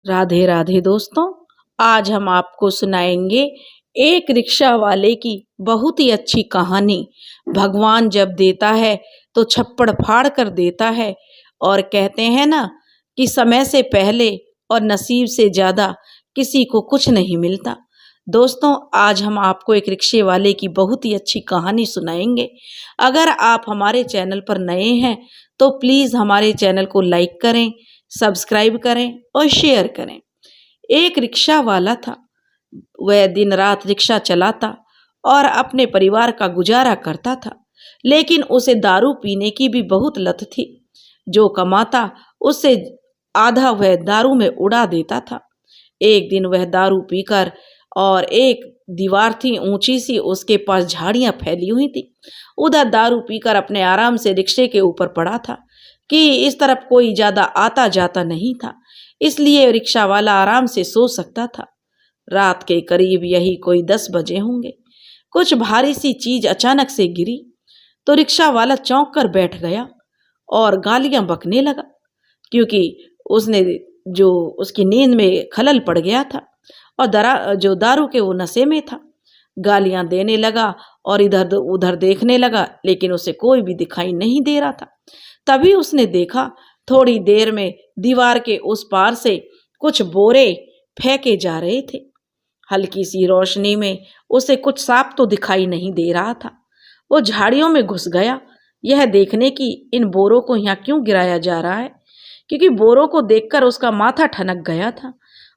राधे राधे दोस्तों। आज हम आपको सुनाएंगे एक रिक्शा वाले की बहुत ही अच्छी कहानी। भगवान जब देता है तो छप्पड़ फाड़ कर देता है, और कहते हैं ना कि समय से पहले और नसीब से ज़्यादा किसी को कुछ नहीं मिलता। दोस्तों, आज हम आपको एक रिक्शे वाले की बहुत ही अच्छी कहानी सुनाएंगे। अगर आप हमारे चैनल पर नए हैं तो प्लीज़ हमारे चैनल को लाइक करें, सब्सक्राइब करें और शेयर करें। एक रिक्शा वाला था। वह दिन रात रिक्शा चलाता और अपने परिवार का गुजारा करता था, लेकिन उसे दारू पीने की भी बहुत लत थी। जो कमाता उससे आधा वह दारू में उड़ा देता था। एक दिन वह दारू पीकर, और एक दीवार थी ऊंची सी, उसके पास झाड़ियां फैली हुई थी, उधर दारू पीकर अपने आराम से रिक्शे के ऊपर पड़ा था कि इस तरफ कोई ज्यादा आता जाता नहीं था, इसलिए रिक्शा वाला आराम से सो सकता था। रात के करीब यही कोई 10 बजे होंगे। कुछ भारी सी चीज अचानक से गिरी तो रिक्शा वाला चौंक कर बैठ गया और गालियां बकने लगा, क्योंकि उसने जो उसकी नींद में खलल पड़ गया था और जो दारू के वो नशे में था। गालियां देने लगा और इधर उधर देखने लगा, लेकिन उसे कोई भी दिखाई नहीं दे रहा था। तभी उसने देखा, थोड़ी देर में दीवार के उस पार से कुछ बोरे फेंके जा रहे थे। हल्की सी रोशनी में उसे कुछ साफ तो दिखाई नहीं दे रहा था। वो झाड़ियों में घुस गया, यह देखने की इन बोरों को यहाँ क्यों गिराया जा रहा है, क्योंकि बोरों को देखकर उसका माथा ठनक गया था।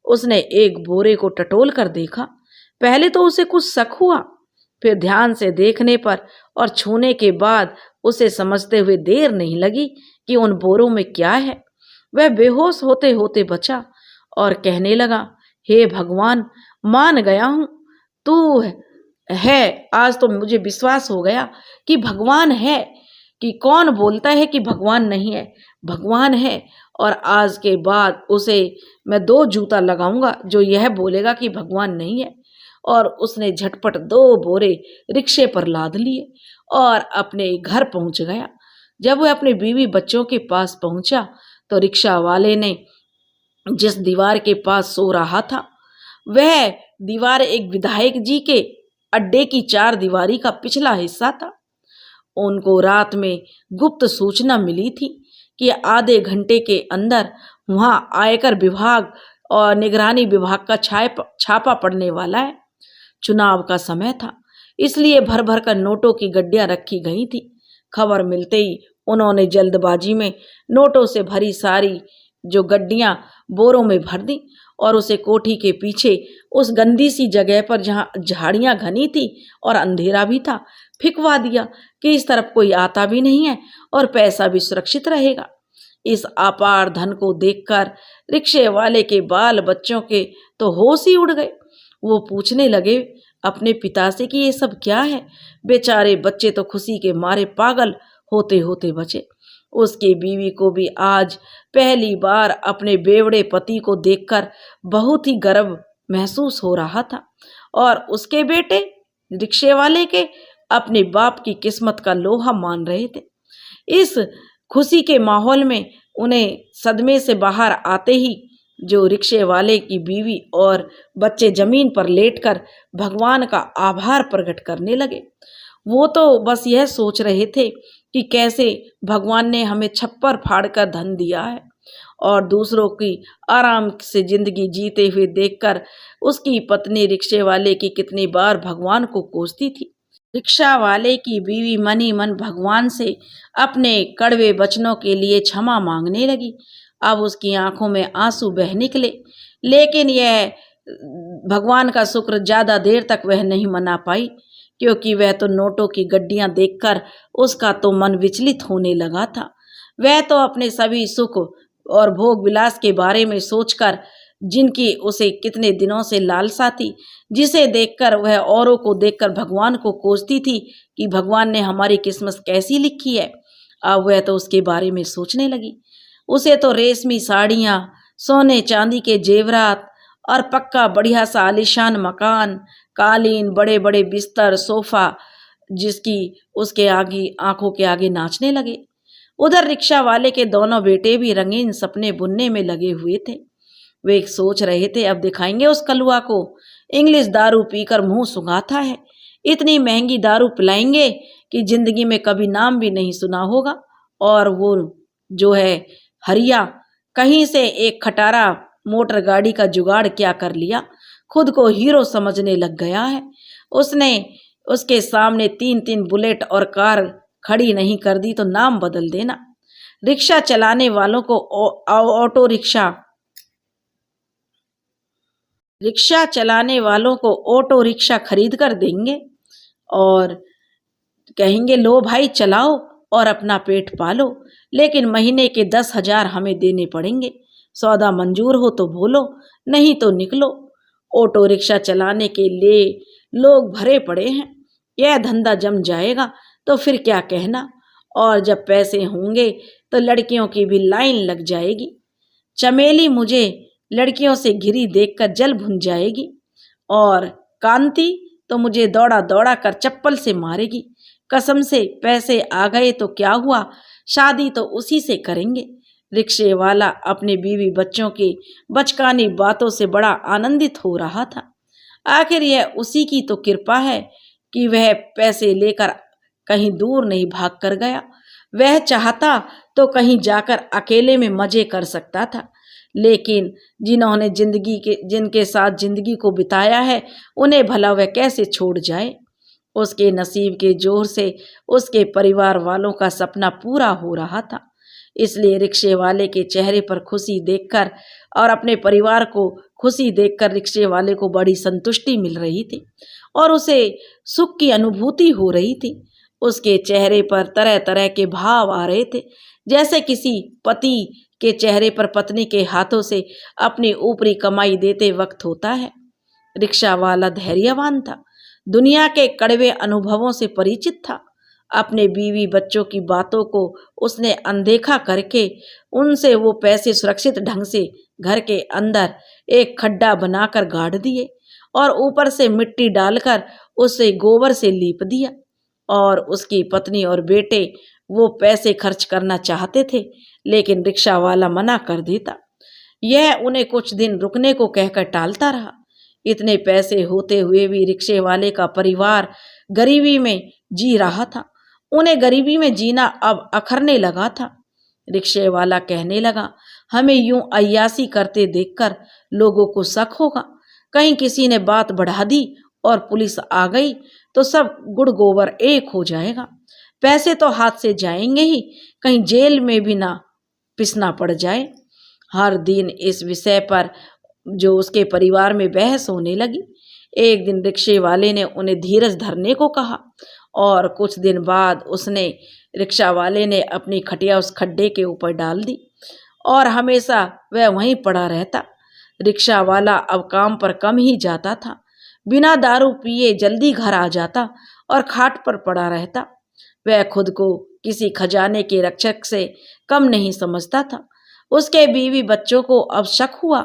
उसने एक बोरे को टटोल कर देखा। पहले तो उसे कुछ शक हुआ, फिर ध्यान से देखने पर और छूने के बाद उसे समझते हुए देर नहीं लगी कि उन बोरों में क्या है। वह बेहोश होते होते बचा और कहने लगा, हे भगवान, मान गया हूं, तू है। आज तो मुझे विश्वास हो गया कि भगवान है। कि कौन बोलता है कि भगवान नहीं है? भगवान है। और आज के बाद उसे मैं 2 जूता लगाऊंगा जो यह बोलेगा कि भगवान नहीं है। और उसने झटपट 2 बोरे रिक्शे पर लाद लिए और अपने घर पहुंच गया। जब वह अपने बीवी बच्चों के पास पहुंचा तो रिक्शा वाले ने जिस दीवार के पास सो रहा था, वह दीवार एक विधायक जी के अड्डे की 4 दीवारी का पिछला हिस्सा था। उनको रात में गुप्त सूचना मिली थी कि आधे घंटे के अंदर वहां आयकर विभाग और निगरानी विभाग का छापा पड़ने वाला है। चुनाव का समय था, इसलिए भर भर कर नोटों की गड्डियां रखी गई थी। खबर मिलते ही उन्होंने जल्दबाजी में नोटों से भरी सारी जो गड्डियां बोरों में भर दी और उसे कोठी के पीछे उस गंदी सी जगह पर जहां झाड़ियां घनी थी और अंधेरा भी था फिकवा दिया कि इस तरफ कोई आता भी नहीं है और पैसा भी सुरक्षित रहेगा। इस अपार धन को देखकर रिक्शे वाले के बाल बच्चों के तो होश ही उड़ गए। वो पूछने लगे अपने पिता से कि ये सब क्या है। बेचारे बच्चे तो खुशी के मारे पागल होते होते बचे। उसकी बीवी को भी आज पहली बार अपने बेवड़े पति को देखकर बहुत ही गर्व महसूस हो रहा था, और उसके बेटे रिक्शे वाले के अपने बाप की किस्मत का लोहा मान रहे थे। इस खुशी के माहौल में उन्हें सदमे से बाहर आते ही जो रिक्शे वाले की बीवी और बच्चे जमीन पर लेटकर भगवान का आभार प्रकट करने लगे। वो तो बस यह सोच रहे थे कि कैसे भगवान ने हमें छप्पर फाड़ कर धन दिया है, और दूसरों की आराम से जिंदगी जीते हुए देखकर उसकी पत्नी रिक्शे वाले की कितनी बार भगवान को कोसती थी। रिक्शा वाले की बीवी मनी मन भगवान से अपने कड़वे वचनों के लिए क्षमा मांगने लगी। अब उसकी आंखों में आंसू बह निकले, लेकिन यह भगवान का शुक्र ज्यादा देर तक वह नहीं मना पाई, क्योंकि वह तो नोटों की गड्डियां देखकर उसका तो मन विचलित होने लगा था। वह तो अपने सभी सुख और भोग विलास के बारे में सोचकर, जिनकी उसे कितने दिनों से लालसा थी, जिसे देखकर वह औरों को देखकर भगवान को कोसती थी कि भगवान ने हमारी किस्मत कैसी लिखी है, अब वह तो उसके बारे में सोचने लगी। उसे तो रेशमी साड़ियाँ, सोने चांदी के जेवरात और पक्का बढ़िया सा आलीशान मकान, कालीन, बड़े बड़े बिस्तर, सोफा, जिसकी उसके आगे आंखों के आगे नाचने लगे। उधर रिक्शा वाले के दोनों बेटे भी रंगीन सपने बुनने में लगे हुए थे। वे सोच रहे थे अब दिखाएंगे उस कलुआ को, इंग्लिश दारू पीकर मुंह सुंघाता है, इतनी महंगी दारू पिलाएंगे कि जिंदगी में कभी नाम भी नहीं सुना होगा। और वो जो है हरिया कहीं से एक खटारा मोटर गाड़ी का जुगाड़ क्या कर लिया, खुद को हीरो समझने लग गया है। उसने उसके सामने 3-3 बुलेट और कार खड़ी नहीं कर दी तो नाम बदल देना। रिक्शा चलाने वालों को ऑटो रिक्शा खरीद कर देंगे और कहेंगे लो भाई चलाओ और अपना पेट पालो, लेकिन महीने के 10,000 हमें देने पड़ेंगे। सौदा मंजूर हो तो बोलो, नहीं तो निकलो। ऑटो रिक्शा चलाने के लिए लोग भरे पड़े हैं। यह धंधा जम जाएगा तो फिर क्या कहना। और जब पैसे होंगे तो लड़कियों की भी लाइन लग जाएगी। चमेली मुझे लड़कियों से घिरी देखकर जल भुन जाएगी और कांति तो मुझे दौड़ा दौड़ा कर चप्पल से मारेगी। कसम से पैसे आ गए तो क्या हुआ, शादी तो उसी से करेंगे। रिक्शे वाला अपने बीवी बच्चों की बचकानी बातों से बड़ा आनंदित हो रहा था। आखिर यह उसी की तो कृपा है कि वह पैसे लेकर कहीं दूर नहीं भाग कर गया। वह चाहता तो कहीं जाकर अकेले में मजे कर सकता था, लेकिन जिन्होंने जिनके साथ जिंदगी को बिताया है उन्हें भला वह कैसे छोड़ जाए। उसके नसीब के जोर से उसके परिवार वालों का सपना पूरा हो रहा था। इसलिए रिक्शे वाले के चेहरे पर खुशी देखकर और अपने परिवार को खुशी देखकर रिक्शे वाले को बड़ी संतुष्टि मिल रही थी और उसे सुख की अनुभूति हो रही थी। उसके चेहरे पर तरह तरह के भाव आ रहे थे, जैसे किसी पति के चेहरे पर पत्नी के हाथों से अपनी ऊपरी कमाई देते वक्त होता है। रिक्शा वाला धैर्यवान था, दुनिया के कड़वे अनुभवों से परिचित था। अपने बीवी बच्चों की बातों को उसने अनदेखा करके उनसे वो पैसे सुरक्षित ढंग से घर के अंदर एक खड्डा बनाकर गाड़ दिए और ऊपर से मिट्टी डालकर उसे गोबर से लीप दिया। और उसकी पत्नी और बेटे वो पैसे खर्च करना चाहते थे, लेकिन रिक्शा वाला मना कर देता। यह उन्हें कुछ दिन रुकने को कहकर टालता रहा। इतने पैसे होते हुए भी रिक्शे वाले का परिवार गरीबी में जी रहा था। उन्हें गरीबी में जीना अब अखरने लगा था। रिक्शे वाला कहने लगा, हमें यूं अय्यासी करते देखकर लोगों को शक होगा, कहीं किसी ने बात बढ़ा दी और पुलिस आ गई तो सब गुड़ गोबर एक हो जाएगा। पैसे तो हाथ से जाएंगे ही, कहीं जेल में भी ना पिसना पड़ जाए। हर दिन इस विषय पर जो उसके परिवार में बहस होने लगी। एक दिन रिक्शे वाले ने उन्हें धीरज धरने को कहा और कुछ दिन बाद रिक्शा वाले ने अपनी खटिया उस खड्डे के ऊपर डाल दी और हमेशा वह वहीं पड़ा रहता। रिक्शा वाला अब काम पर कम ही जाता था, बिना दारू पिए जल्दी घर आ जाता और खाट पर पड़ा रहता। वह खुद को किसी खजाने के रक्षक से कम नहीं समझता था। उसके बीवी बच्चों को अब शक हुआ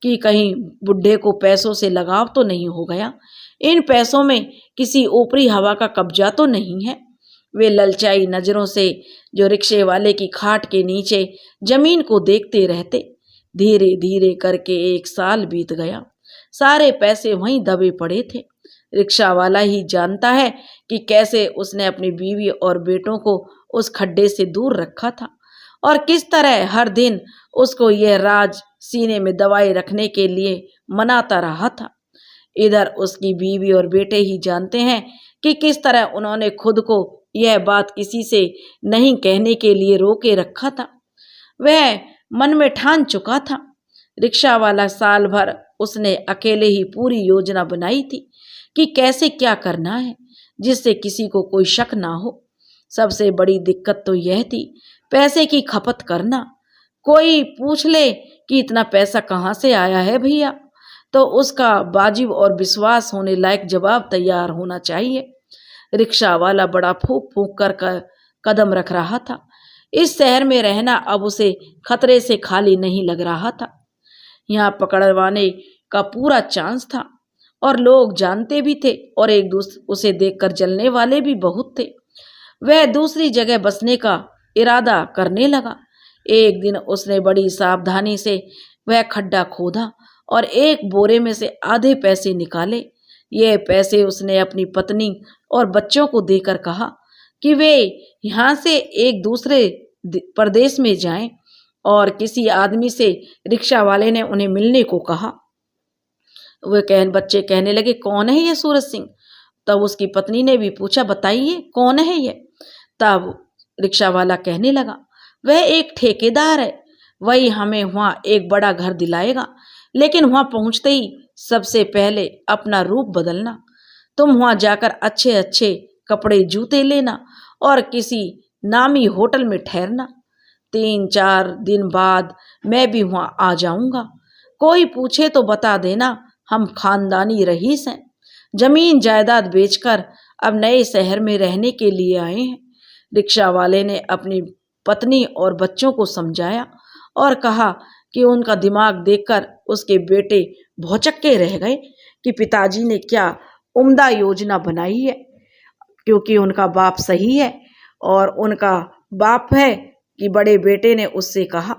कि कहीं बुढ़े को पैसों से लगाव तो नहीं हो गया, इन पैसों में किसी ऊपरी हवा का कब्जा तो नहीं है। वे ललचाई नजरों से जो रिक्शे वाले की खाट के नीचे जमीन को देखते रहते। धीरे धीरे करके 1 साल बीत गया, सारे पैसे वहीं दबे पड़े थे। रिक्शा वाला ही जानता है कि कैसे उसने अपनी बीवी और बेटों को उस खड्डे से दूर रखा था और किस तरह हर दिन उसको यह राज सीने में दबाए रखने के लिए मनाता रहा था। इधर उसकी बीवी और बेटे ही जानते हैं कि किस तरह उन्होंने खुद को यह बात किसी से नहीं कहने के लिए रोके रखा था। वह मन में ठान चुका था। रिक्शा वाला साल भर उसने अकेले ही पूरी योजना बनाई थी कि कैसे क्या करना है जिससे किसी को कोई शक ना हो। सबसे बड़ी दिक्कत तो यह थी पैसे की खपत करना। कोई पूछ ले कि इतना पैसा कहाँ से आया है भैया, तो उसका वाजिब और विश्वास होने लायक जवाब तैयार होना चाहिए। रिक्शा वाला बड़ा फूंक फूंक कर कदम रख रहा था। इस शहर में रहना अब उसे खतरे से खाली नहीं लग रहा था। यहाँ पकड़वाने का पूरा चांस था और लोग जानते भी थे और एक दूसरे उसे देखकर जलने वाले भी बहुत थे। वह दूसरी जगह बसने का इरादा करने लगा। एक दिन उसने बड़ी सावधानी से वह खड्डा खोदा और एक बोरे में से आधे पैसे निकाले। ये पैसे उसने अपनी पत्नी और बच्चों को देकर कहा कि वे यहाँ से एक दूसरे प्रदेश में जाएं, और किसी आदमी से रिक्शा वाले ने उन्हें मिलने को कहा। बच्चे कहने लगे, कौन है ये सूरज सिंह? तब उसकी पत्नी ने भी पूछा, बताइए कौन है ये? तब रिक्शा वाला कहने लगा, वह एक ठेकेदार है, वही हमें वहाँ एक बड़ा घर दिलाएगा, लेकिन वहाँ पहुँचते ही सबसे पहले अपना रूप बदलना। तुम वहाँ जाकर अच्छे अच्छे कपड़े जूते लेना और किसी नामी होटल में ठहरना। 3-4 दिन बाद मैं भी वहाँ आ जाऊँगा। कोई पूछे तो बता देना हम खानदानी रईस हैं, जमीन जायदाद बेचकर अब नए शहर में रहने के लिए आए हैं। रिक्शा वाले ने अपनी पत्नी और बच्चों को समझाया और कहा कि उनका दिमाग देखकर उसके बेटे भौचक्के रह गए कि पिताजी ने क्या उम्दा योजना बनाई है, क्योंकि उनका बाप सही है और उनका बाप है कि बड़े बेटे ने उससे कहा,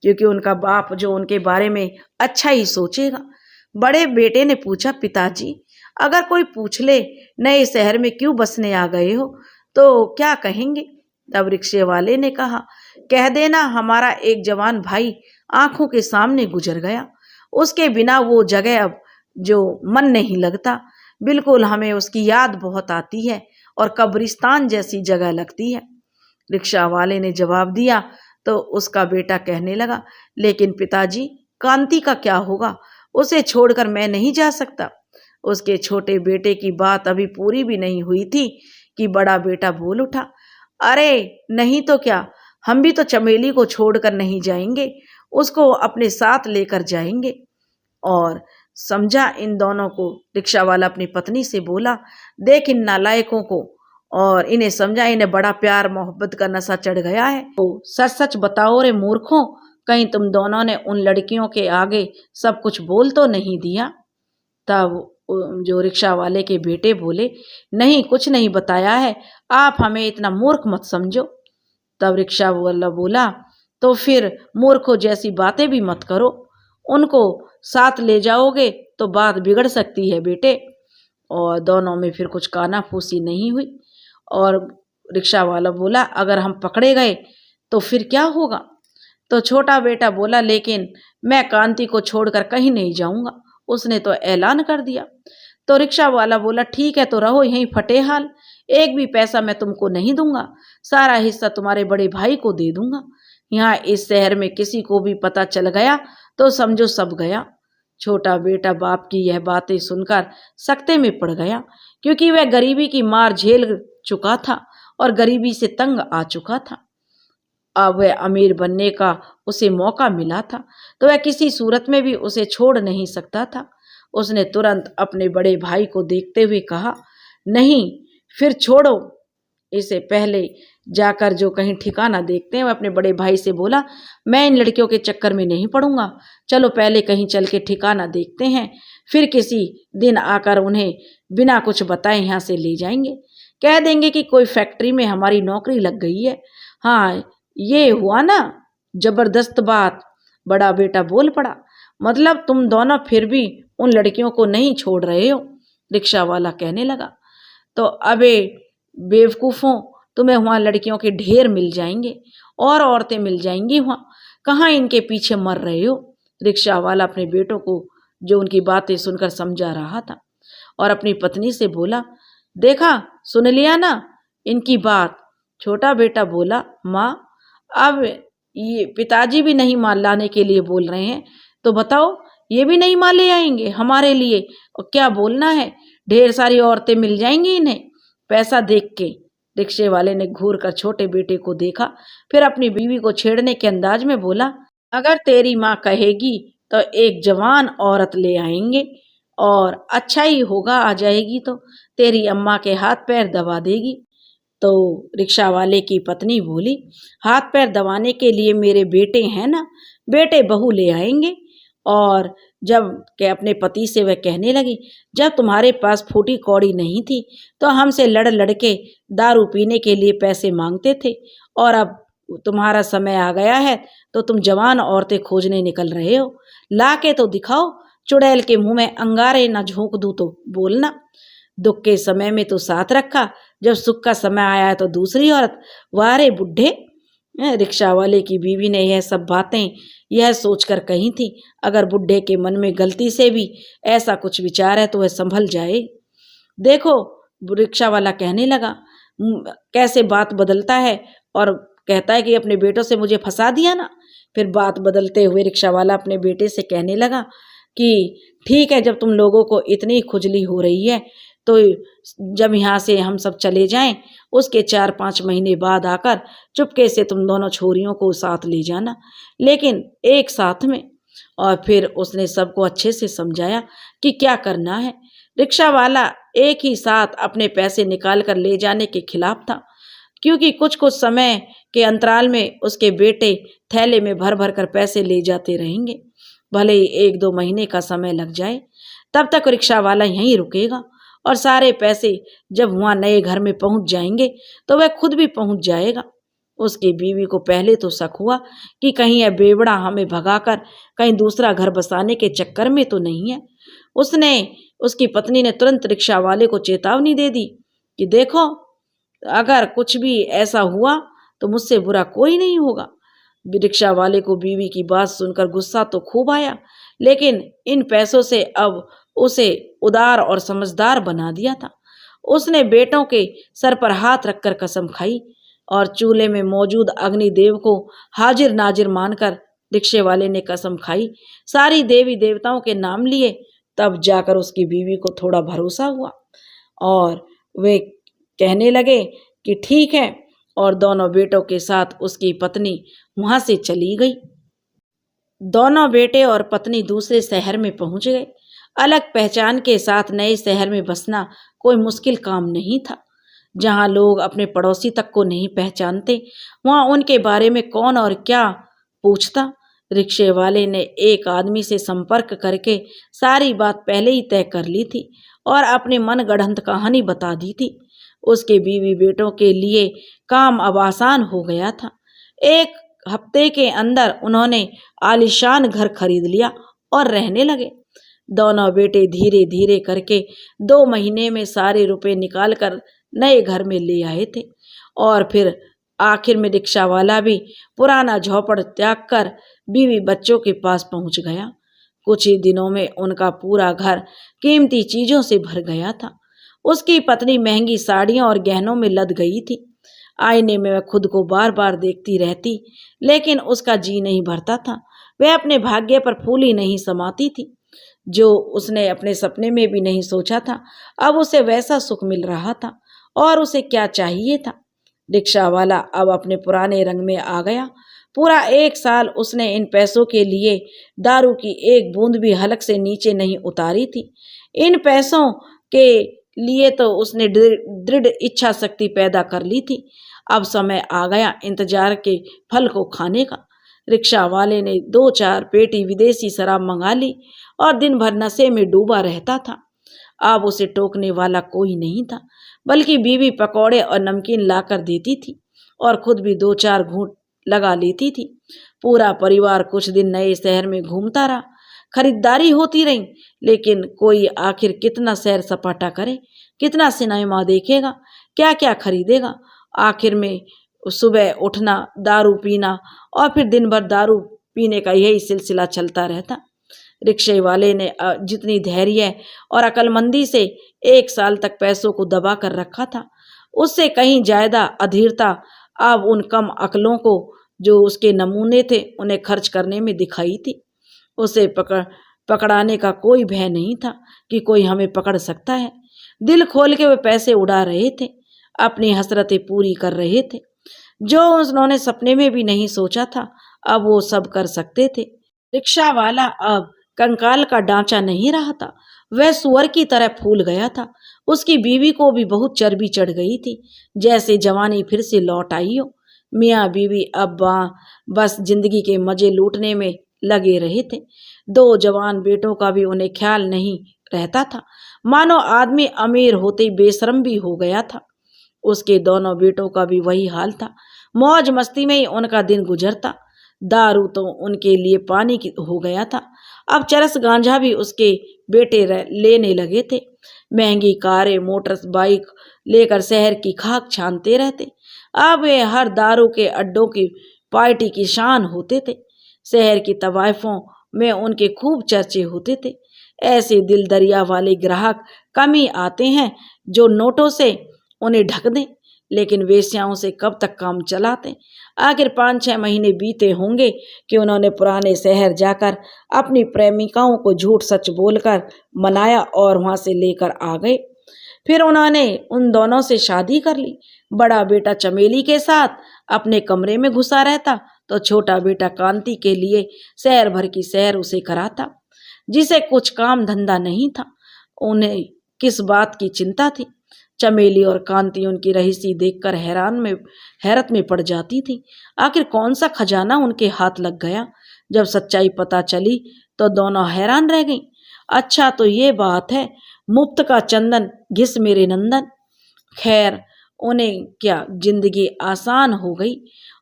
क्योंकि उनका बाप जो उनके बारे में अच्छा ही सोचेगा। बड़े बेटे ने पूछा, पिताजी अगर कोई पूछ ले नए शहर में क्यों बसने आ गए हो तो क्या कहेंगे? तब रिक्शे वाले ने कहा, कह देना हमारा एक जवान भाई आंखों के सामने गुजर गया, उसके बिना वो जगह अब जो मन नहीं लगता, बिल्कुल हमें उसकी याद बहुत आती है और कब्रिस्तान जैसी जगह लगती है। रिक्शा वाले ने जवाब दिया तो उसका बेटा कहने लगा, लेकिन पिताजी कांति का क्या होगा? उसे छोड़कर मैं नहीं जा सकता। उसके छोटे बेटे की बात अभी पूरी भी नहीं हुई थी कि बड़ा बेटा बोल उठा, अरे नहीं तो क्या, हम भी तो चमेली को छोड़कर नहीं जाएंगे, उसको अपने साथ लेकर जाएंगे। और समझा इन दोनों को। रिक्शा वाला अपनी पत्नी से बोला, देख इन नालायकों को, और इन्हें समझा इन्हें बड़ा प्यार मोहब्बत का नशा चढ़ गया है। तो सच सच बताओ रे मूर्खों, कहीं तुम दोनों ने उन लड़कियों के आगे सब कुछ बोल तो नहीं दिया? तब जो रिक्शा वाले के बेटे बोले, नहीं कुछ नहीं बताया है, आप हमें इतना मूर्ख मत समझो। तब रिक्शा वाला बोला, तो फिर मूर्खों जैसी बातें भी मत करो, उनको साथ ले जाओगे तो बात बिगड़ सकती है बेटे। और दोनों में फिर कुछ कानाफूसी नहीं हुई। और रिक्शा वाला बोला, अगर हम पकड़े गए तो फिर क्या होगा? तो छोटा बेटा बोला, लेकिन मैं कांति को छोड़कर कहीं नहीं जाऊंगा, उसने तो ऐलान कर दिया। तो रिक्शा वाला बोला, ठीक है तो रहो यहीं फटे हाल, एक भी पैसा मैं तुमको नहीं दूंगा, सारा हिस्सा तुम्हारे बड़े भाई को दे दूंगा। यहाँ इस शहर में किसी को भी पता चल गया तो समझो सब गया। छोटा बेटा बाप की यह बातें सुनकर सकते में पड़ गया, क्योंकि वह गरीबी की मार झेल चुका था और गरीबी से तंग आ चुका था। अब वह अमीर बनने का उसे मौका मिला था तो वह किसी सूरत में भी उसे छोड़ नहीं सकता था। उसने तुरंत अपने बड़े भाई को देखते हुए कहा, नहीं फिर छोड़ो, इसे पहले जाकर जो कहीं ठिकाना देखते हैं। वह अपने बड़े भाई से बोला, मैं इन लड़कियों के चक्कर में नहीं पड़ूंगा, चलो पहले कहीं चल के ठिकाना देखते हैं, फिर किसी दिन आकर उन्हें बिना कुछ बताए यहाँ से ले जाएंगे, कह देंगे कि कोई फैक्ट्री में हमारी नौकरी लग गई है। हाँ ये हुआ ना जबरदस्त बात। बड़ा बेटा बोल पड़ा, मतलब तुम दोनों फिर भी उन लड़कियों को नहीं छोड़ रहे हो? रिक्शा वाला कहने लगा, तो अबे बेवकूफ़ों, तुम्हें वहाँ लड़कियों के ढेर मिल जाएंगे और औरतें मिल जाएंगी, वहाँ कहाँ इनके पीछे मर रहे हो? रिक्शा वाला अपने बेटों को जो उनकी बातें सुनकर समझा रहा था और अपनी पत्नी से बोला, देखा सुन लिया ना इनकी बात? छोटा बेटा बोला, माँ अब ये पिताजी भी नहीं माल लाने के लिए बोल रहे हैं, तो बताओ ये भी नहीं माल ले आएंगे हमारे लिए? और क्या बोलना है, ढेर सारी औरतें मिल जाएंगी इन्हें। पैसा देख के रिक्शे वाले ने घूर कर छोटे बेटे को देखा, फिर अपनी बीवी को छेड़ने के अंदाज में बोला, अगर तेरी माँ कहेगी तो एक जवान औरत ले आएंगे और अच्छा ही होगा, आ जाएगी तो तेरी अम्मा के हाथ पैर दबा देगी। तो रिक्शा वाले की पत्नी बोली, हाथ पैर दबाने के लिए मेरे बेटे हैं ना, बेटे बहू ले आएंगे। और जब के अपने पति से वह कहने लगी, जब तुम्हारे पास फूटी कौड़ी नहीं थी तो हमसे लड़ लड़ के दारू पीने के लिए पैसे मांगते थे, और अब तुम्हारा समय आ गया है तो तुम जवान औरतें खोजने निकल रहे हो, ला के तो दिखाओ। चुड़ैल के मुंह में अंगारे न झोंक दूं तो बोलना। दुख के समय में तो साथ रखा, जब सुख का समय आया तो दूसरी औरत। वारे बुढ़े। रिक्शा वाले की बीवी ने यह सब बातें यह सोचकर कही थी, अगर बुढ़े के मन में गलती से भी ऐसा कुछ विचार है तो वह संभल जाए। देखो, रिक्शा वाला कहने लगा, कैसे बात बदलता है और कहता है कि अपने बेटों से मुझे फंसा दिया ना। फिर बात बदलते हुए रिक्शा वाला अपने बेटे से कहने लगा कि ठीक है, जब तुम लोगों को इतनी खुजली हो रही है तो जब यहाँ से हम सब चले जाएं, उसके 4-5 महीने बाद आकर चुपके से तुम दोनों छोरियों को साथ ले जाना, लेकिन एक साथ में। और फिर उसने सबको अच्छे से समझाया कि क्या करना है। रिक्शा वाला एक ही साथ अपने पैसे निकाल कर ले जाने के खिलाफ था, क्योंकि कुछ कुछ समय के अंतराल में उसके बेटे थैले में भर भर कर पैसे ले जाते रहेंगे। भले ही 1-2 महीने का समय लग जाए, तब तक रिक्शा वाला यहीं रुकेगा और सारे पैसे जब वहाँ नए घर में पहुँच जाएंगे तो वह खुद भी पहुँच जाएगा। उसकी बीवी को पहले तो शक हुआ कि कहीं यह बेवड़ा हमें भगाकर कहीं दूसरा घर बसाने के चक्कर में तो नहीं है। उसकी पत्नी ने तुरंत रिक्शा वाले को चेतावनी दे दी कि देखो, अगर कुछ भी ऐसा हुआ तो मुझसे बुरा कोई नहीं होगा। रिक्शा वाले को बीवी की बात सुनकर गुस्सा तो खूब आया, लेकिन इन पैसों से अब उसे उदार और समझदार बना दिया था। उसने बेटों के सर पर हाथ रखकर कसम खाई और चूल्हे में मौजूद अग्निदेव को हाजिर नाजिर मानकर रिक्शे वाले ने कसम खाई, सारी देवी देवताओं के नाम लिए। तब जाकर उसकी बीवी को थोड़ा भरोसा हुआ और वे कहने लगे कि ठीक है, और दोनों बेटों के साथ उसकी पत्नी वहां से चली गई। दोनों बेटे और पत्नी दूसरे शहर में पहुंच गए। अलग पहचान के साथ नए शहर में बसना कोई मुश्किल काम नहीं था। जहां लोग अपने पड़ोसी तक को नहीं पहचानते, वहां उनके बारे में कौन और क्या पूछता। रिक्शे वाले ने एक आदमी से संपर्क करके सारी बात पहले ही तय कर ली थी और अपनी मनगढ़ंत कहानी बता दी थी। उसके बीवी बेटों के लिए काम अब आसान हो गया था। 1 हफ्ते के अंदर उन्होंने आलीशान घर खरीद लिया और रहने लगे। दोनों बेटे धीरे धीरे करके 2 महीने में सारे रुपए निकाल कर नए घर में ले आए थे। और फिर आखिर में रिक्शा वाला भी पुराना झोपड़ त्याग कर बीवी बच्चों के पास पहुंच गया। कुछ ही दिनों में उनका पूरा घर कीमती चीजों से भर गया था। उसकी पत्नी महंगी साड़ियों और गहनों में लद गई थी। आईने में वह खुद को बार बार देखती रहती, लेकिन उसका जी नहीं भरता था। वह अपने भाग्य पर फूली नहीं समाती थी। जो उसने अपने सपने में भी नहीं सोचा था, अब उसे वैसा सुख मिल रहा था। और उसे क्या चाहिए था। रिक्शा वाला अब अपने पुराने रंग में आ गया। पूरा 1 साल उसने इन पैसों के लिए दारू की एक बूंद भी हलक से नीचे नहीं उतारी थी। इन पैसों के लिए तो उसने दृढ़ इच्छा शक्ति पैदा कर ली थी। अब समय आ गया इंतजार के फल को खाने का। रिक्शा वाले ने 2-4 पेटी विदेशी शराब मंगा ली और दिन भर नशे में डूबा रहता था। अब उसे टोकने वाला कोई नहीं था, बल्कि बीवी पकौड़े और नमकीन लाकर देती थी और खुद भी 2-4 घूंट लगा लेती थी। पूरा परिवार कुछ दिन नए शहर में घूमता रहा। खरीदारी होती रही, लेकिन कोई आखिर कितना सैर सपाटा करे, कितना सिनेमा देखेगा, क्या क्या खरीदेगा। आखिर में सुबह उठना, दारू पीना और फिर दिन भर दारू पीने का यही सिलसिला चलता रहता। रिक्शे वाले ने जितनी धैर्य और अक्लमंदी से 1 साल तक पैसों को दबा कर रखा था, उससे कहीं ज्यादा अधीरता अब उन कम अकलों को जो उसके नमूने थे उन्हें खर्च करने में दिखाई थी। उसे पकड़ाने का कोई भय नहीं था कि कोई हमें पकड़ सकता है। दिल खोल के वे पैसे उड़ा रहे थे, अपनी हसरतें पूरी कर रहे थे। जो उन्होंने सपने में भी नहीं सोचा था, अब वो सब कर सकते थे। रिक्शा वाला अब कंकाल का ढांचा नहीं रहा था, वह सुअर की तरह फूल गया था। उसकी बीवी को भी बहुत चर्बी चढ़ गई थी, जैसे जवानी फिर से लौट आई हो। मियाँ बीवी अब बस जिंदगी के मजे लूटने में लगे रहे थे। 2 जवान बेटों का भी उन्हें ख्याल नहीं रहता था, मानो आदमी अमीर होते बेशर्म भी हो गया था। उसके दोनों बेटों का भी वही हाल था। मौज मस्ती में ही उनका दिन गुजरता। दारू तो उनके लिए पानी की हो गया था। अब चरस गांजा भी उसके बेटे लेने लगे थे। महंगी कारें, मोटर बाइक लेकर शहर की खाक छानते रहते। अब वे हर दारू के अड्डों की पार्टी की शान होते थे। शहर की तवाइफों में उनके खूब चर्चे होते थे। ऐसे दिल दरिया वाले ग्राहक कम ही आते हैं जो नोटों से उन्हें ढक दें, लेकिन वेश्याओं से कब तक काम चलाते। आखिर 5-6 महीने बीते होंगे कि उन्होंने पुराने शहर जाकर अपनी प्रेमिकाओं को झूठ सच बोलकर मनाया और वहां से लेकर आ गए। फिर उन्होंने उन दोनों से शादी कर ली। बड़ा बेटा चमेली के साथ अपने कमरे में घुसा रहता, तो छोटा बेटा कांति के लिए शहर भर की सैर उसे कराता, जिसे कुछ काम धंधा नहीं था। उन्हें किस बात की चिंता थी? चमेली और कांति उनकी रहीसी देखकर हैरत में पड़ जाती थी। आखिर कौन सा खजाना उनके हाथ लग गया? जब सच्चाई पता चली तो दोनों हैरान रह गईं। अच्छा तो ये बात है, मुफ्त का चंदन घिस मेरे नंदन। खैर, उन्हें क्या जिंदगी आसान हो गई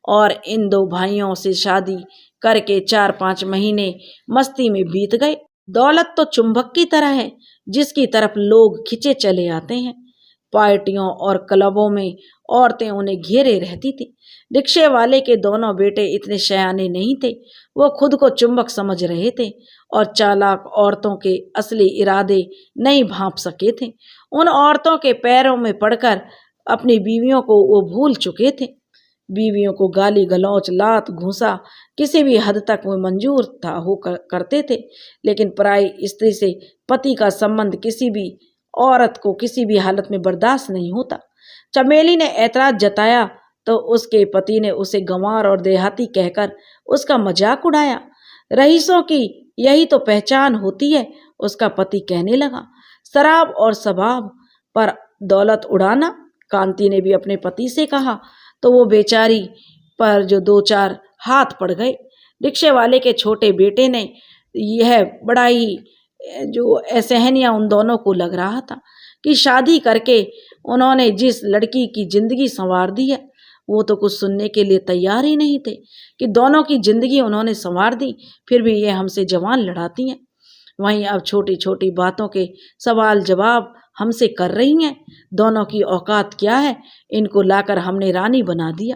और इन दो भाइयों से शादी करके 4-5 महीने मस्ती में बीत गए। दौलत तो चुंबक की तरह है, जिसकी तरफ लोग खिंचे चले आते हैं। पार्टियों और क्लबों में औरतें उन्हें घेरे रहती थी। रिक्शे वाले के दोनों बेटे इतने शयाने नहीं थे। वो खुद को चुंबक समझ रहे थे और चालाक औरतों के असली इरादे नहीं भांप सके थे। उन औरतों के पैरों में पड़कर अपनी बीवियों को वो भूल चुके थे। बीवियों को गाली गलौच, लात घूंसा किसी भी हद तक वो मंजूर था हो करते थे, लेकिन पराई स्त्री से पति का संबंध किसी भी औरत को किसी भी हालत में बर्दाश्त नहीं होता। चमेली ने ऐतराज जताया तो उसके पति ने उसे गंवार और देहाती कहकर उसका मजाक उड़ाया। रईसों की यही तो पहचान होती है, उसका पति कहने लगा। शराब और शबाब पर दौलत उड़ाना, कांति ने भी अपने पति से कहा, तो वो बेचारी पर जो 2-4 हाथ पड़ गए। रिक्शे वाले के छोटे बेटे ने यह बड़ा ही जो असहनीय उन दोनों को लग रहा था कि शादी करके उन्होंने जिस लड़की की जिंदगी संवार दी है, वो तो कुछ सुनने के लिए तैयार ही नहीं थे कि दोनों की जिंदगी उन्होंने संवार दी, फिर भी ये हमसे जवान लड़ाती हैं। वहीं अब छोटी छोटी बातों के सवाल जवाब हमसे कर रही हैं। दोनों की औकात क्या है, इनको लाकर हमने रानी बना दिया।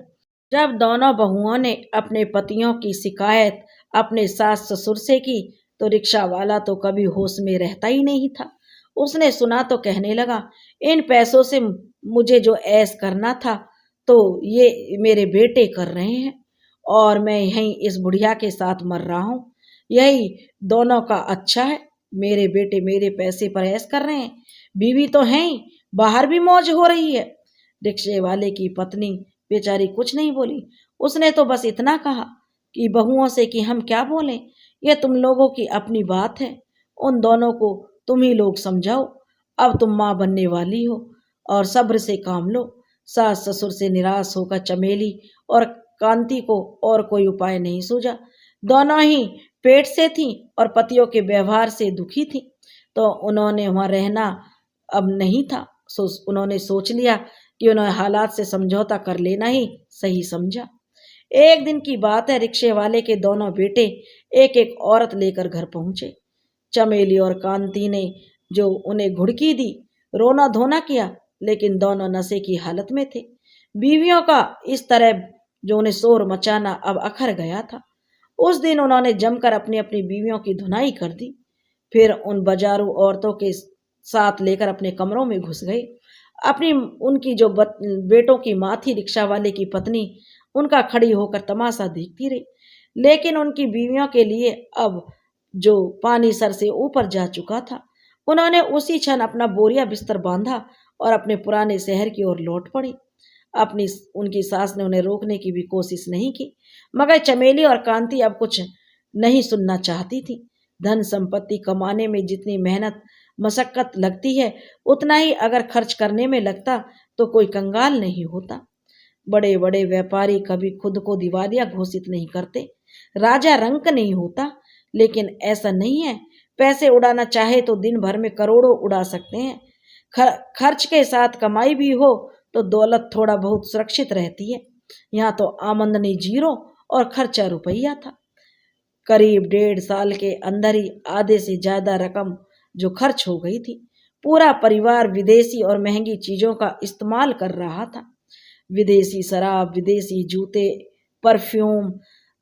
जब दोनों बहुओं ने अपने पतियों की शिकायत अपने सास ससुर से की, तो रिक्शा वाला तो कभी होश में रहता ही नहीं था। उसने सुना तो कहने लगा, इन पैसों से मुझे जो ऐश करना था तो ये मेरे बेटे कर रहे हैं और मैं यहीं इस बुढ़िया के साथ मर रहा हूँ। यही दोनों का अच्छा है। मेरे बेटे मेरे पैसे पर ऐश कर रहे हैं, बीवी तो है ही, बाहर भी मौज हो रही है। रिक्शे वाले की पत्नी बेचारी कुछ नहीं बोली। उसने तो बस इतना कहा कि बहुओं से कि हम क्या बोलें, ये तुम लोगों की अपनी बात है, उन दोनों को तुम ही लोग समझाओ। अब तुम माँ बनने वाली हो और सब्र से काम लो। सास ससुर से निराश होकर चमेली और कांति को और कोई उपाय नहीं सूझा। दोनों ही पेट से थीं और पतियों के व्यवहार से दुखी थीं, तो उन्होंने वहां रहना अब नहीं था। उन्होंने सोच लिया कि उन्हें हालात से समझौता कर लेना ही सही समझा। एक दिन की बात है, रिक्शे वाले के दोनों बेटे एक एक औरत लेकर घर पहुंचे। चमेली और कांति ने जो उन्हें घुड़की दी, रोना धोना किया, लेकिन दोनों नशे की हालत में थे। बीवियों का इस तरह जो उन्हें शोर मचाना अब अखर गया था। उस दिन उन्होंने जमकर अपनी अपनी बीवियों की धुनाई कर दी। फिर उन बाजारू औरतों के साथ लेकर अपने कमरों में घुस गए। अपनी उनकी जो बेटों की माँ थी, रिक्शा वाले की पत्नी, उनका खड़ी होकर तमाशा देखती रही। लेकिन उनकी बीवियों के लिए अब जो पानी सर से ऊपर जा चुका था। उन्होंने उसी क्षण अपना बोरिया बिस्तर बांधा और अपने पुराने शहर की ओर लौट पड़ी। उनकी सास ने उन्हें रोकने की भी कोशिश नहीं की, मगर चमेली और कांति अब कुछ नहीं सुनना चाहती थी। धन संपत्ति कमाने में जितनी मेहनत मशक्कत लगती है, उतना ही अगर खर्च करने में लगता तो कोई कंगाल नहीं होता। बड़े बड़े व्यापारी कभी खुद को दिवालिया घोषित नहीं करते, राजा रंक नहीं होता, लेकिन ऐसा नहीं है। पैसे उड़ाना चाहे तो दिन भर में करोड़ों उड़ा सकते हैं। खर्च के साथ कमाई भी हो तो दौलत थोड़ा बहुत सुरक्षित रहती है। यहाँ तो आमदनी जीरो और खर्चा रुपया था। करीब 1.5 साल के अंदर ही आधे से ज्यादा रकम जो खर्च हो गई थी। पूरा परिवार विदेशी और महंगी चीजों का इस्तेमाल कर रहा था। विदेशी शराब, विदेशी जूते, परफ्यूम,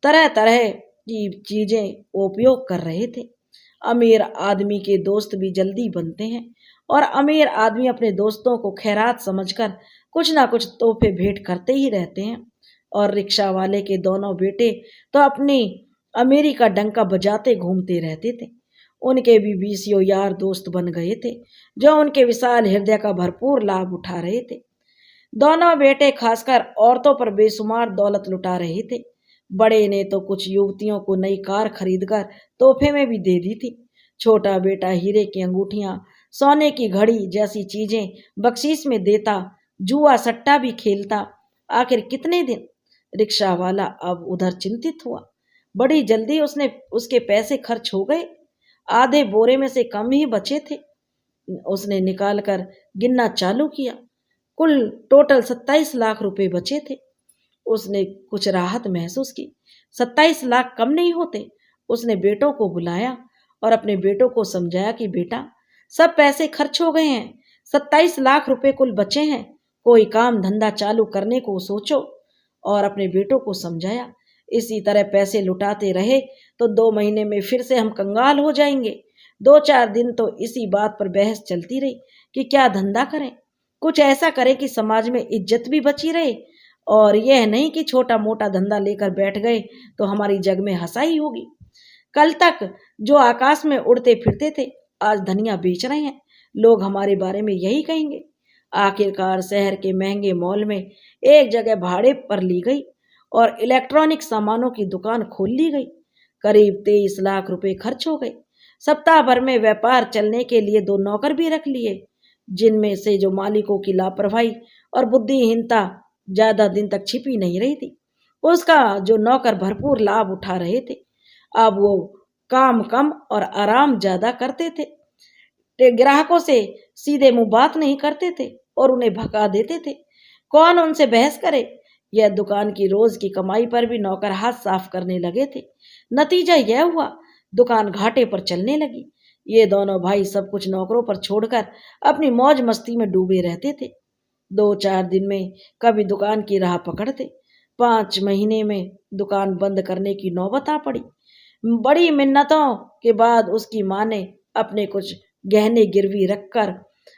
तरह तरह की चीजें उपयोग कर रहे थे। अमीर आदमी के दोस्त भी जल्दी बनते हैं और अमीर आदमी अपने दोस्तों को खैरात समझकर कुछ ना कुछ तोहफे भेंट करते ही रहते हैं। और रिक्शा वाले के दोनों बेटे तो अपनी अमीरी का डंका बजाते घूमते रहते थे। उनके भी बीसियों यार दोस्त बन गए थे जो उनके विशाल हृदय का भरपूर लाभ उठा रहे थे। दोनों बेटे खासकर औरतों पर बेशुमार दौलत लुटा रहे थे। बड़े ने तो कुछ युवतियों को नई कार खरीदकर तोहफे में भी दे दी थी। छोटा बेटा हीरे की अंगूठियां, सोने की घड़ी जैसी चीजें बख्शीश में देता, जुआ सट्टा भी खेलता। आखिर कितने दिन? रिक्शा वाला अब उधर चिंतित हुआ। बड़ी जल्दी उसके पैसे खर्च हो गए। आधे बोरे में से कम ही बचे थे। उसने निकाल कर गिनना चालू किया। कुल टोटल 27 लाख रुपए बचे थे। उसने कुछ राहत महसूस की। 27 लाख कम नहीं होते। उसने बेटों को बुलाया और अपने बेटों को समझाया कि बेटा, सब पैसे खर्च हो गए हैं, 27 लाख रुपए कुल बचे हैं, कोई काम धंधा चालू करने को सोचो। और अपने बेटों को समझाया, इसी तरह पैसे लुटाते रहे तो 2 महीने में फिर से हम कंगाल हो जाएंगे। 2-4 दिन तो इसी बात पर बहस चलती रही कि क्या धंधा करें, कुछ ऐसा करें कि समाज में इज्जत भी बची रहे, और यह नहीं कि छोटा मोटा धंधा लेकर बैठ गए तो हमारी जग में हंसाई होगी। कल तक जो आकाश में उड़ते फिरते थे आज धनिया बेच रहे हैं, लोग हमारे बारे में यही कहेंगे। आखिरकार शहर के महंगे मॉल में एक जगह भाड़े पर ली गई और इलेक्ट्रॉनिक सामानों की दुकान खोल ली गई। करीब 23 लाख रुपए खर्च हो गए। सप्ताह भर में व्यापार चलने के लिए 2 नौकर भी रख लिए, जिनमें से जो मालिकों की लापरवाही और बुद्धिहीनता ज्यादा दिन तक छिपी नहीं रही थी, उसका जो नौकर भरपूर लाभ उठा रहे थे। अब वो काम कम और आराम ज्यादा करते थे। ग्राहकों से सीधे मुंह बात नहीं करते थे और उन्हें भगा देते थे। कौन उनसे बहस करे? यह दुकान की रोज की कमाई पर भी नौकर हाथ साफ करने लगे थे। नतीजा यह हुआ, दुकान घाटे पर चलने लगी। ये दोनों भाई सब कुछ नौकरों पर छोड़कर अपनी मौज मस्ती में डूबे रहते थे। 2-4 दिन में कभी दुकान की राह पकड़ते, 5 महीने में दुकान बंद करने की नौबत आ पड़ी। बड़ी मिन्नतों के बाद उसकी माँ ने अपने कुछ गहने गिरवी रखकर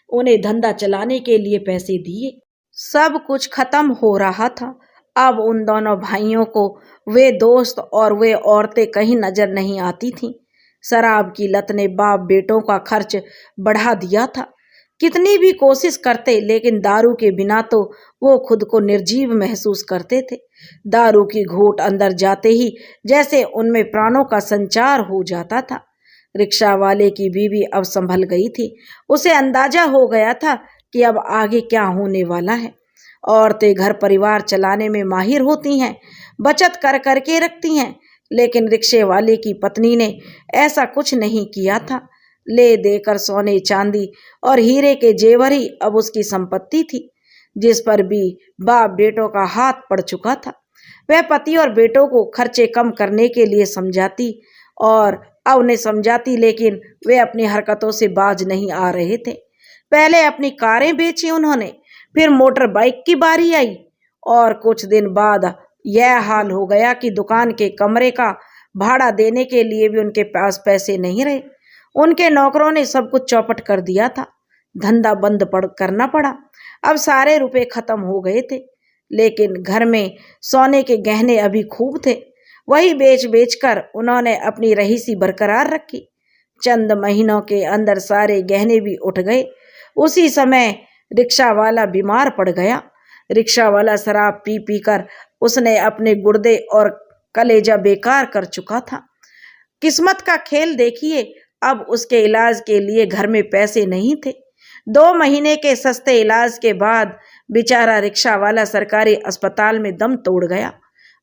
उन्हें धंधा चलाने के लिए पैसे दिए। सब कुछ खत्म हो रहा था। अब उन दोनों भाइयों को वे दोस्त और वे औरतें कहीं नजर नहीं आती थीं। शराब की लत ने बाप बेटों का खर्च बढ़ा दिया था। कितनी भी कोशिश करते, लेकिन दारू के बिना तो वो खुद को निर्जीव महसूस करते थे। दारू की घूंट अंदर जाते ही जैसे उनमें प्राणों का संचार हो जाता था। रिक्शा वाले की बीवी अब संभल गई थी। उसे अंदाजा हो गया था कि अब आगे क्या होने वाला है। औरतें घर परिवार चलाने में माहिर होती हैं, बचत कर करके रखती हैं, लेकिन रिक्शे वाले की पत्नी ने ऐसा कुछ नहीं किया था। ले देकर सोने चांदी और हीरे के जेवर ही अब उसकी संपत्ति थी, जिस पर भी बाप बेटों का हाथ पड़ चुका था। वह पति और बेटों को खर्चे कम करने के लिए समझाती और उन्हें समझाती, लेकिन वे अपनी हरकतों से बाज नहीं आ रहे थे। पहले अपनी कारें बेची उन्होंने, फिर मोटर बाइक की बारी आई और कुछ दिन बाद यह हाल हो गया कि दुकान के कमरे का भाड़ा देने के लिए भी उनके पास पैसे नहीं रहे। उनके नौकरों ने सब कुछ चौपट कर दिया था। धंधा बंद करना पड़ा। अब सारे रुपए खत्म हो गए थे, लेकिन घर में सोने के गहने अभी खूब थे। वही बेच बेच कर उन्होंने अपनी रहीसी बरकरार रखी। चंद महीनों के अंदर सारे गहने भी उठ गए। उसी समय रिक्शा वाला बीमार पड़ गया। रिक्शा वाला शराब पी पी कर उसने अपने गुर्दे और कलेजा बेकार कर चुका था। किस्मत का खेल देखिए, अब उसके इलाज के लिए घर में पैसे नहीं थे। 2 महीने के सस्ते इलाज के बाद बेचारा रिक्शा वाला सरकारी अस्पताल में दम तोड़ गया।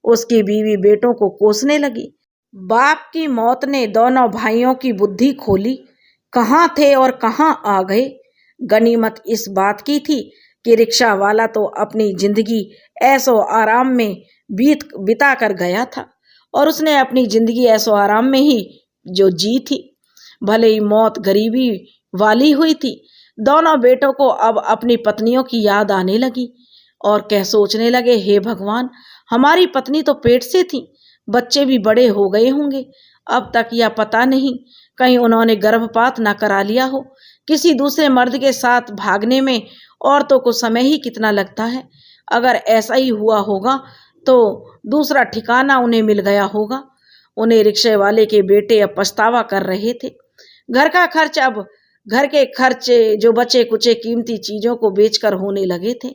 उसकी बीवी बेटों को कोसने लगी। बाप की मौत ने दोनों भाइयों की बुद्धि खोली। कहाँ थे और कहाँ आ गए। गनीमत इस बात की थी कि रिक्शा वाला तो अपनी जिंदगी ऐसो आराम में बिता कर गया था और उसने अपनी जिंदगी ऐशो आराम में ही जो जी थी। भले ही मौत गरीबी वाली हुई थी, दोनों बेटों को अब अपनी पत्नियों की याद आने लगी और कह सोचने लगे, हे भगवान, हमारी पत्नी तो पेट से थी, बच्चे भी बड़े हो गए होंगे अब तक, या पता नहीं कहीं उन्होंने गर्भपात ना करा लिया हो। किसी दूसरे मर्द के साथ भागने में औरतों को समय ही कितना लगता है। अगर ऐसा ही हुआ होगा तो दूसरा ठिकाना उन्हें मिल गया होगा। उन्हें रिक्शे वाले के बेटे अब पछतावा कर रहे थे। घर का खर्च, अब घर के खर्चे जो बचे कुचे कीमती चीजों को बेचकर होने लगे थे।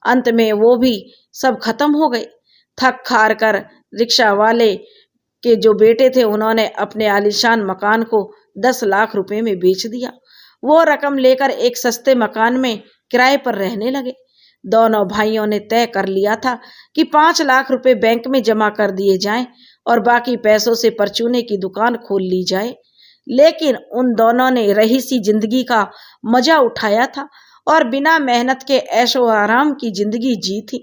अंत में वो भी सब खत्म हो गए। थक हार कर रिक्शा वाले के जो बेटे थे उन्होंने अपने आलीशान मकान को 10 लाख रुपए में बेच दिया। वो रकम लेकर एक सस्ते मकान में किराए पर रहने लगे। दोनों भाइयों ने तय कर लिया था कि 5 लाख रुपए बैंक में जमा कर दिए जाएं और बाकी पैसों से परचूने की दुकान खोल ली जाए। लेकिन उन दोनों ने रईसी जिंदगी का मजा उठाया था और बिना मेहनत के ऐशो आराम की जिंदगी जी थी।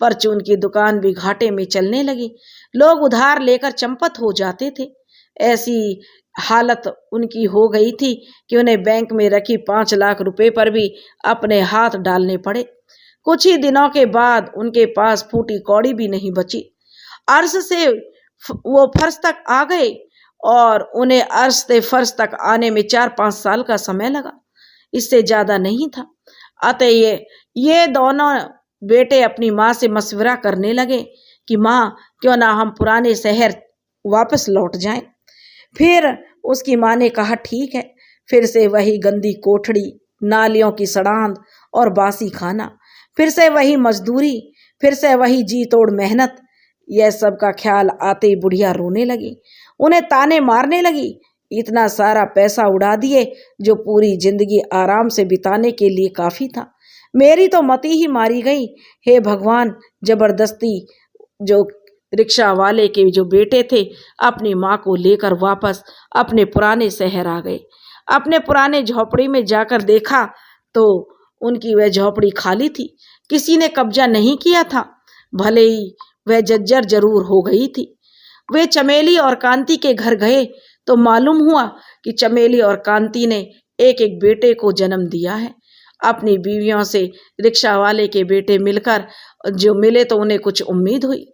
परचून की दुकान भी घाटे में चलने लगी। लोग उधार लेकर चंपत हो जाते थे। ऐसी हालत उनकी हो गई थी कि उन्हें बैंक में रखी 5 लाख रुपए पर भी अपने हाथ डालने पड़े। कुछ ही दिनों के बाद उनके पास फूटी कौड़ी भी नहीं बची। अर्श से वो फर्श तक आ गए और उन्हें अर्श से फर्श तक आने में 4-5 साल का समय लगा, इससे ज्यादा नहीं था। अतः ये दोनों बेटे अपनी माँ से मशवरा करने लगे कि माँ, क्यों ना हम पुराने शहर वापस लौट जाएं। फिर उसकी माँ ने कहा, ठीक है। फिर से वही गंदी कोठड़ी, नालियों की सड़ांध और बासी खाना, फिर से वही मजदूरी, फिर से वही जी तोड़ मेहनत। यह सब का ख्याल आते ही बुढ़िया रोने लगी, उन्हें ताने मारने लगी। इतना सारा पैसा उड़ा दिए जो पूरी जिंदगी आराम से बिताने के लिए काफी था। मेरी तो मती ही मारी गई। हे भगवान, जबरदस्ती जो रिक्शा वाले के जो बेटे थे अपनी माँ को लेकर वापस अपने पुराने शहर आ गए। अपने पुराने झोपड़ी में जाकर देखा तो उनकी वह झोपड़ी खाली थी, किसी ने कब्जा नहीं किया था। भले ही वह जर्जर जरूर हो गई थी। वे चमेली और कांति के घर गए तो मालूम हुआ कि चमेली और कांति ने एक एक बेटे को जन्म दिया है। अपनी बीवियों से रिक्शा वाले के बेटे मिलकर जो मिले तो उन्हें कुछ उम्मीद हुई।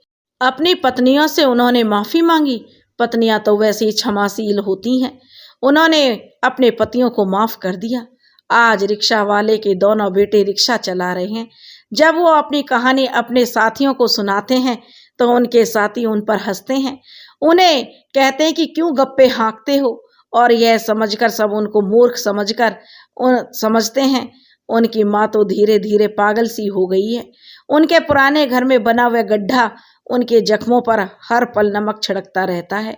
अपनी पत्नियों से उन्होंने माफी मांगी। पत्नियां तो वैसे ही क्षमाशील होती हैं। उन्होंने अपने पतियों को माफ कर दिया। आज रिक्शा वाले के दोनों बेटे रिक्शा चला रहे हैं। जब वो अपनी कहानी अपने साथियों को सुनाते हैं तो उनके साथी उन पर हंसते हैं, उन्हें कहते हैं कि क्यों गप्पे हाँकते हो, और यह समझकर सब उनको मूर्ख समझते हैं। उनकी माँ तो धीरे धीरे पागल सी हो गई है। उनके पुराने घर में बना हुआ गड्ढा उनके जख्मों पर हर पल नमक छिड़कता रहता है।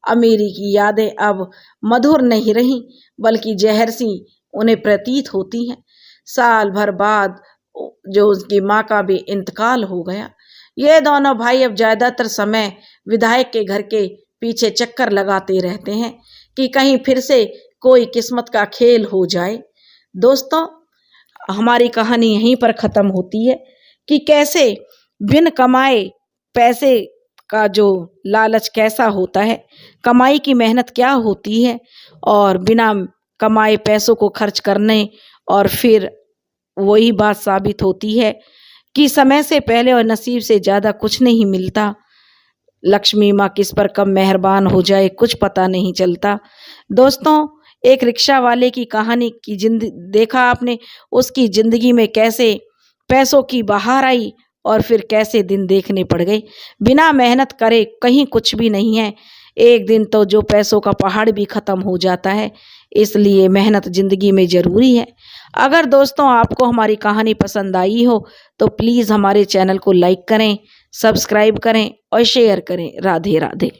अमीरी की यादें अब मधुर नहीं रही बल्कि जहर सी उन्हें प्रतीत होती हैं। साल भर बाद जो उसकी माँ का भी इंतकाल हो गया। ये दोनों भाई अब ज्यादातर समय विधायक के घर के पीछे चक्कर लगाते रहते हैं कि कहीं फिर से कोई किस्मत का खेल हो जाए। दोस्तों, हमारी कहानी यहीं पर खत्म होती है कि कैसे बिन कमाए पैसे का जो लालच कैसा होता है, कमाई की मेहनत क्या होती है, और बिना कमाए पैसों को खर्च करने और फिर वही बात साबित होती है कि समय से पहले और नसीब से ज़्यादा कुछ नहीं मिलता। लक्ष्मी माँ किस पर कब मेहरबान हो जाए कुछ पता नहीं चलता। दोस्तों, एक रिक्शा वाले की कहानी की देखा आपने, उसकी जिंदगी में कैसे पैसों की बहार आई और फिर कैसे दिन देखने पड़ गए। बिना मेहनत करे कहीं कुछ भी नहीं है। एक दिन तो जो पैसों का पहाड़ भी खत्म हो जाता है। इसलिए मेहनत जिंदगी में ज़रूरी है। अगर दोस्तों आपको हमारी कहानी पसंद आई हो तो प्लीज़ हमारे चैनल को लाइक करें, सब्सक्राइब करें और शेयर करें। राधे राधे।